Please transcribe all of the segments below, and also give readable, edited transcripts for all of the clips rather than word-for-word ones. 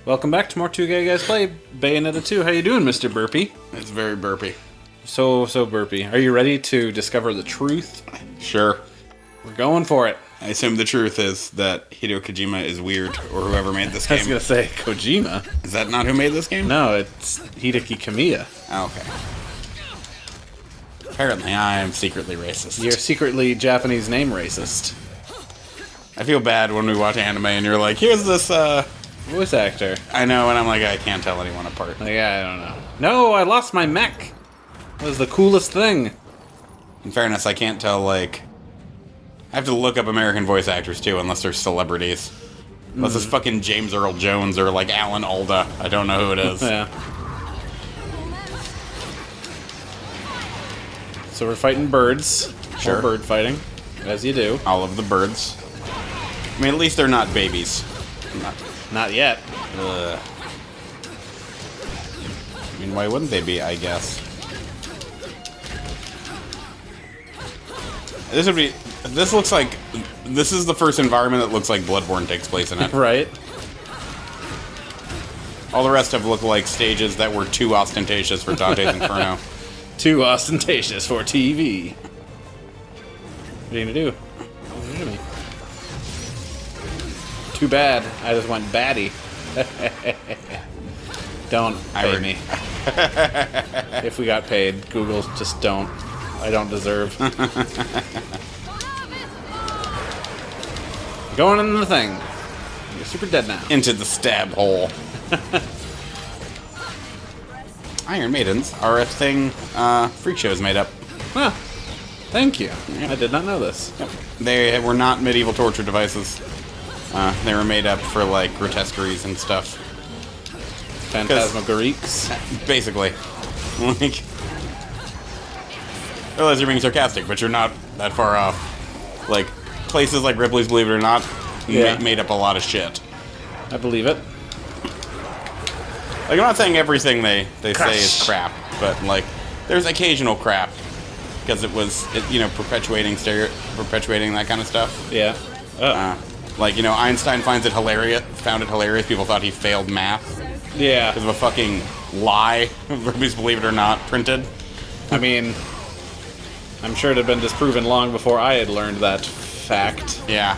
Welcome back to more 2 Gay Guys Play Bayonetta 2. How you doing, Mr. Burpee? It's very burpy. So burpy. Are you ready to discover the truth? Sure. We're going for it. I assume the truth is that Hideo Kojima is weird, or whoever made this I game. was going to say Kojima. Is that not who made this game? No, it's Hideki Kamiya. Oh, okay. Apparently, I am secretly racist. You're secretly Japanese name racist. I feel bad when we watch anime and you're like, here's this, Voice actor. I know, and I'm like, I can't tell anyone apart. Like, I don't know. No, I lost my mech. That was the coolest thing. In fairness, I can't tell, like... I have to look up American voice actors, too, unless they're celebrities. Unless it's fucking James Earl Jones or, like, Alan Alda. I don't know who it is. Yeah. So we're fighting birds. Sure. Or bird fighting, as you do. All of the birds. I mean, at least they're not babies. Not yet. Ugh. I mean, why wouldn't they be, I guess? This looks like... This is the first environment that looks like Bloodborne takes place in it. Right. All the rest have looked like stages that were too ostentatious for Dante's Inferno. Too ostentatious for TV. What are you gonna do? What are you gonna do to me? Too bad. I just went batty. Don't pay me. If we got paid, Google, just don't. I don't deserve. Going in the thing. You're super dead now. Into the stab hole. Iron Maidens are a thing Freak Show's made up. Huh. Thank you. Yeah. I did not know this. Yep. They were not medieval torture devices. They were made up for, like, grotesqueries and stuff. Phantasmagoriques. Basically. Like... I realize you're being sarcastic, but you're not that far off. Like, places like Ripley's Believe It or Not made up a lot of shit. I believe it. Like, I'm not saying everything they say is crap, but, like, there's occasional crap. Because it was, perpetuating that kind of stuff. Yeah. Like, Einstein found it hilarious. People thought he failed math. Yeah. Because of a fucking lie. Ripley's Believe It or Not printed. I mean, I'm sure it had been disproven long before I had learned that fact. Yeah.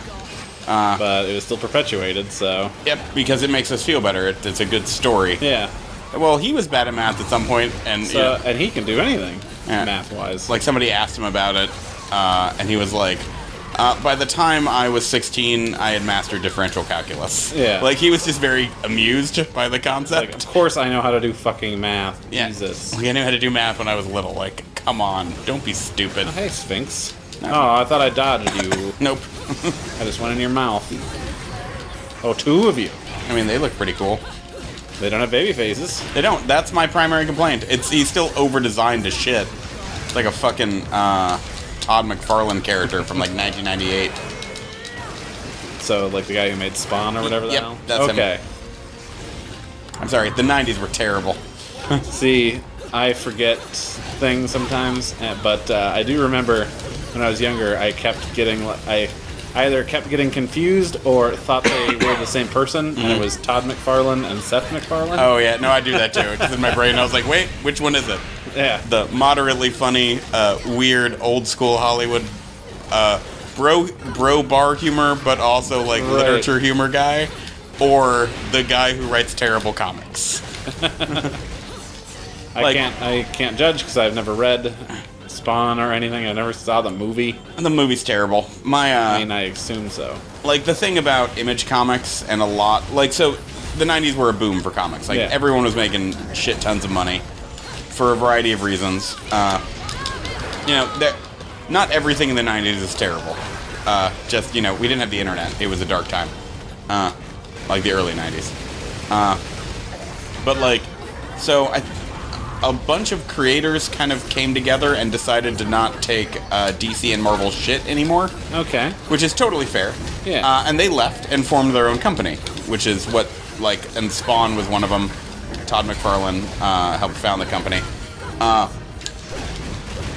But it was still perpetuated, so... Yep, because it makes us feel better. It's a good story. Yeah. Well, he was bad at math at some point, and... So, and he can do anything, Yeah. math-wise. Like, somebody asked him about it, and he was like... by the time I was 16, I had mastered differential calculus. Yeah. Like, he was just very amused by the concept. Like, of course I know how to do fucking math. Yeah. Jesus. Like, I knew how to do math when I was little. Like, come on. Don't be stupid. Oh, hey, Sphinx. No. Oh, I thought I dodged you. Nope. I just went in your mouth. Oh, 2 of you. I mean, they look pretty cool. They don't have baby faces. They don't. That's my primary complaint. He's still over-designed as shit. It's like a fucking, Todd McFarlane character from, like, 1998. So, like the guy who made Spawn or whatever the Yep, hell? that's him. Okay. I'm sorry, the 90s were terrible. See, I forget things sometimes, but I do remember when I was younger, I either kept getting confused or thought they were the same person, and it was Todd McFarlane and Seth MacFarlane. Oh, yeah. No, I do that, too. Because in my brain, I was like, wait, which one is it? Yeah. The moderately funny, weird, old-school Hollywood bro bar humor, but also, like, Right. literature humor guy, or the guy who writes terrible comics. I can't judge because I've never read Spawn or anything. I never saw the movie. The movie's terrible. I mean, I assume so. Like, the thing about Image Comics and a lot... Like, so, the 90s were a boom for comics. Like, Yeah. everyone was making shit tons of money for a variety of reasons. Not everything in the 90s is terrible. We didn't have the internet. It was a dark time. Like, the early 90s. But, like, so, a bunch of creators kind of came together and decided to not take DC and Marvel shit anymore. Okay. Which is totally fair. Yeah. And they left and formed their own company, which is what, like, and Spawn was one of them. Todd McFarlane helped found the company.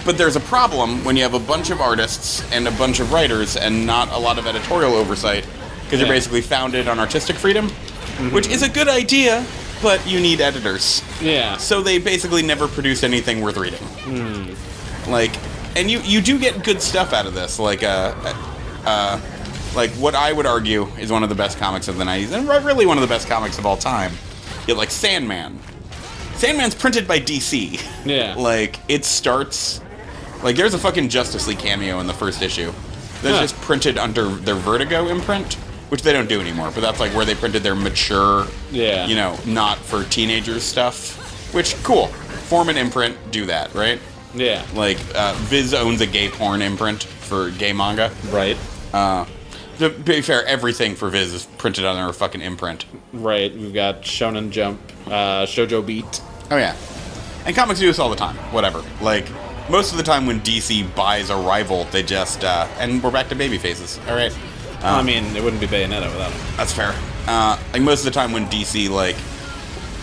But there's a problem when you have a bunch of artists and a bunch of writers and not a lot of editorial oversight, because you're basically founded on artistic freedom. which is a good idea, but you need editors. Yeah. So they basically never produce anything worth reading. Like, and you do get good stuff out of this, like what I would argue is one of the best comics of the 90s, and really one of the best comics of all time. You like Sandman. Sandman's printed by DC. Yeah. Like, it starts... Like, there's a fucking Justice League cameo in the first issue. That's just printed under their Vertigo imprint, which they don't do anymore, but that's like where they printed their mature, you know, not for teenagers stuff. Which, cool. Form an imprint, do that, right? Yeah. Like, Viz owns a gay porn imprint for gay manga. Right. To be fair, everything for Viz is printed on their fucking imprint. Right. We've got Shonen Jump, Shoujo Beat. Oh, yeah. And comics do this all the time. Whatever. Like, most of the time when DC buys a rival, they just, and we're back to baby faces. All right. I mean, it wouldn't be Bayonetta without him. That's fair. Like, most of the time when DC, like,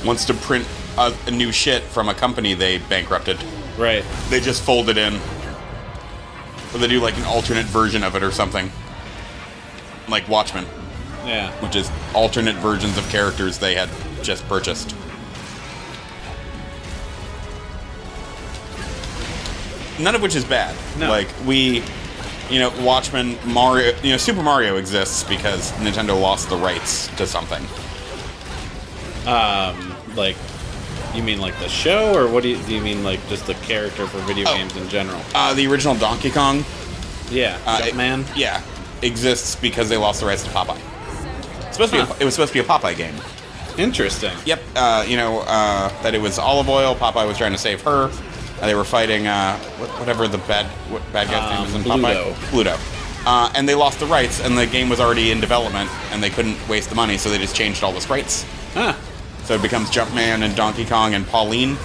wants to print a new shit from a company they bankrupted, Right. they just fold it in. Or they do, like, an alternate version of it or something. Like Watchmen, Yeah. which is alternate versions of characters they had just purchased. None of which is bad. No. Like, Watchmen, Mario, Super Mario exists because Nintendo lost the rights to something. Like, you mean like the show, or what do you mean like just the character for video games in general? The original Donkey Kong, Yeah. Jumpman. yeah, exists because they lost the rights to Popeye. It was supposed to be a Popeye game. Interesting. Yep. That it was olive oil. Popeye was trying to save her. They were fighting whatever the bad guy's name is in Popeye. Pluto. And they lost the rights, and the game was already in development, and they couldn't waste the money, so they just changed all the sprites. Huh. So it becomes Jumpman and Donkey Kong and Pauline,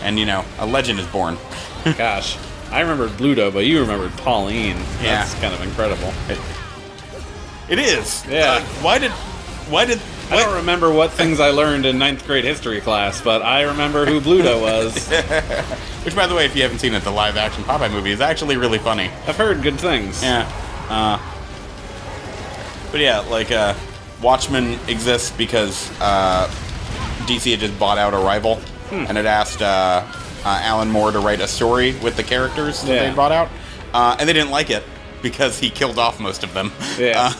and a legend is born. Gosh. I remembered Bluto, but you remembered Pauline. Yeah. That's kind of incredible. It is. Yeah. Why did? I don't remember what things I learned in 9th grade history class, but I remember who Bluto was. Which, by the way, if you haven't seen it, the live-action Popeye movie is actually really funny. I've heard good things. Yeah. But yeah, like, Watchmen exists because DC had just bought out a rival, and it asked Alan Moore to write a story with the characters that they bought out, and they didn't like it because he killed off most of them. Yeah.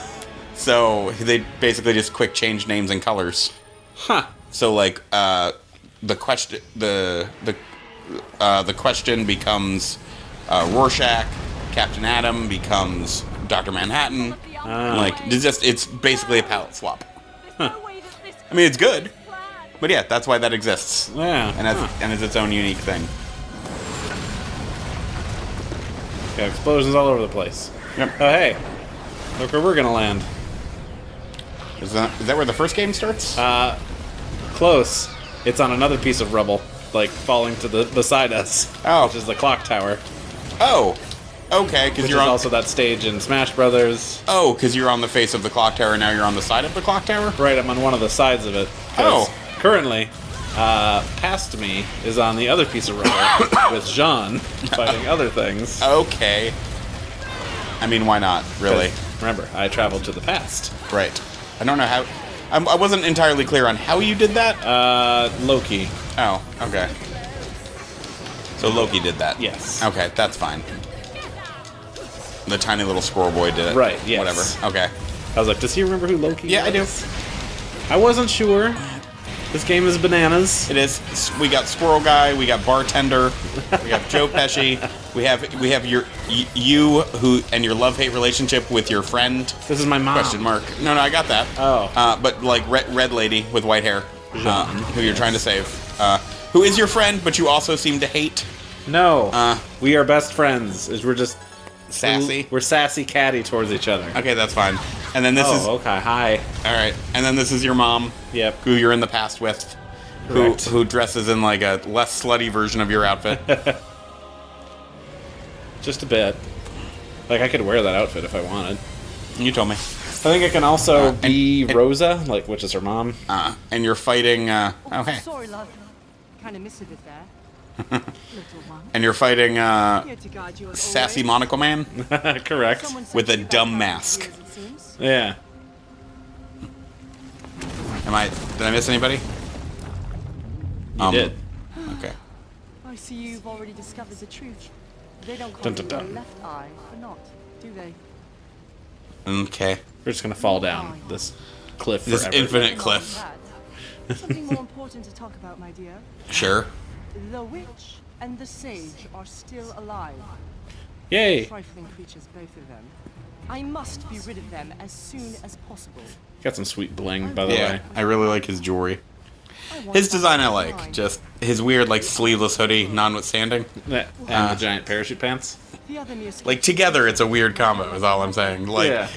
So they basically just quick changed names and colors. Huh. So like the question becomes Rorschach, Captain Atom becomes Dr. Manhattan. Like it's basically a palette swap. Huh. I mean, it's good, but yeah, that's why that exists. Yeah. And it's its own unique thing. Got explosions all over the place. Yep. Oh hey, look where we're gonna land. Is that where the first game starts? Close. It's on another piece of rubble, like falling to the beside us. Oh. Which is the clock tower. Oh. Okay, because Which you're is on. also that stage in Smash Brothers. Oh, because you're on the face of the clock tower, and now you're on the side of the clock tower? Right, I'm on one of the sides of it. 'Cause currently, past me is on the other piece of rubble with Jean fighting other things. Okay. I mean, why not, really? 'Cause remember, I traveled to the past. Right. I don't know how... I wasn't entirely clear on how you did that. Loki. Oh, okay. So Loki did that? Yes. Okay, that's fine. The tiny little squirrel boy did it. Right, yes. Whatever. Okay. I was like, does he remember who Loki Yeah, was? I do. I wasn't sure. This game is bananas. It is. We got Squirrel Guy. We got Bartender. We have Joe Pesci. We have you who and your love-hate relationship with your friend. This is my mom. Question mark. No, I got that. Oh. But like red lady with white hair, who you're trying to save, who is your friend, but you also seem to hate. No. We are best friends. We're just Sassy. We're sassy catty towards each other. Okay, that's fine. And then this is okay. Hi. all right. And then this is your mom. Yep. Who you're in the past with. Correct. Who dresses in like a less slutty version of your outfit. Just a bit. Like I could wear that outfit if I wanted. You told me. I think I can also be Rosa, like which is her mom. And you're fighting. Okay. Sorry, love. Kind of missed it there. Little one. And you're fighting Here to guide you as Sassy always. Monocle Man Correct. Someone said with a you dumb about mask. years, it seems. Yeah. Did I miss anybody? You did. Okay. I see you've already discovered the truth. They don't call Dun, dun, it dun. your left eye for naught, do they? Okay. We're just gonna fall down this cliff This forever. infinite cliff. Something more important to talk about, my dear. Sure. The witch and the sage are still alive. Yay! Trifling creatures, both of them. I must be rid of them as soon as possible. Got some sweet bling, by the Yeah, way. I really like his jewelry. I want His that design I in like. mind. Just his weird, like, sleeveless hoodie, notwithstanding. And the giant parachute pants. The other misconceptions- Like, together, it's a weird combo, is all I'm saying. Like, Yeah.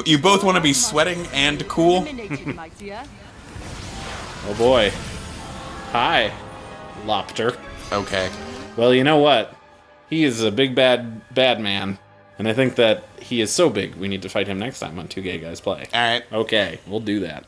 you both want to be sweating and cool. Eliminated, my dear. Oh boy. Hi, Lopter. Okay. Well, you know what? He is a big bad man, and I think that he is so big we need to fight him next time on Two Gay Guys Play. Alright. Okay, we'll do that.